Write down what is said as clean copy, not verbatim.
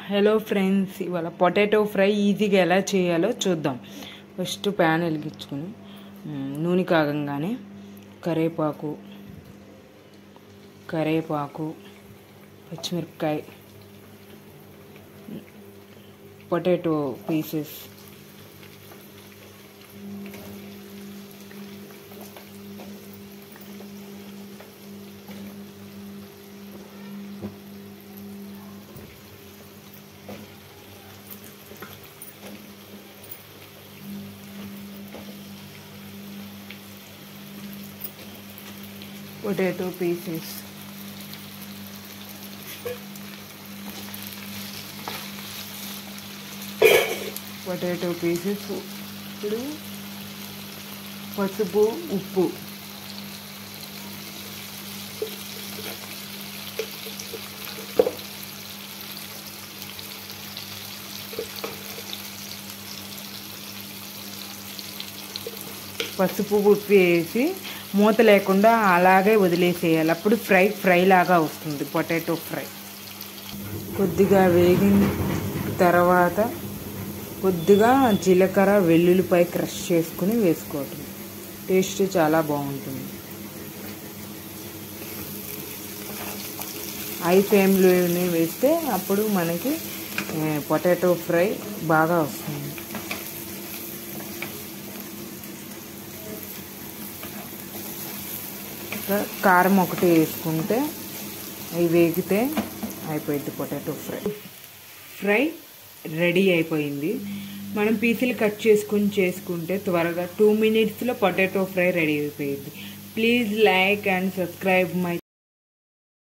Hello friends, ఇవాళ potato fry ఈజీగా ఎలా చేయాలో చూద్దాం. ఫస్ట్ ప్యాన్ వెలిగించుకొని నూనె కాగంగానే కరివేపాకు, పచ్చిమిరపకాయ, పొటాటో పీసెస్, పొటాటో పీసెస్, ఇప్పుడు పసుపు, ఉప్పు, వేసి మూత లేకుండా అలాగే వదిలేసేయాలి. అప్పుడు ఫ్రై లాగా వస్తుంది పొటాటో ఫ్రై. కొద్దిగా వేగిన తర్వాత కొద్దిగా జీలకర్ర, వెల్లుల్లిపాయ క్రష్ చేసుకుని వేసుకోవటం. టేస్ట్ చాలా బాగుంటుంది. హై ఫ్లేమ్లోనే వేస్తే అప్పుడు మనకి పొటాటో ఫ్రై బాగా వస్తుంది. కారం ఒకటి వేసుకుంటే అవి వేగితే అయిపోయింది. పొటాటో ఫ్రై రెడీ అయిపోయింది. మనం పీసులు కట్ చేసుకుంటే త్వరగా 2 minutesలో పొటాటో ఫ్రై రెడీ అయిపోయింది. Please like and subscribe my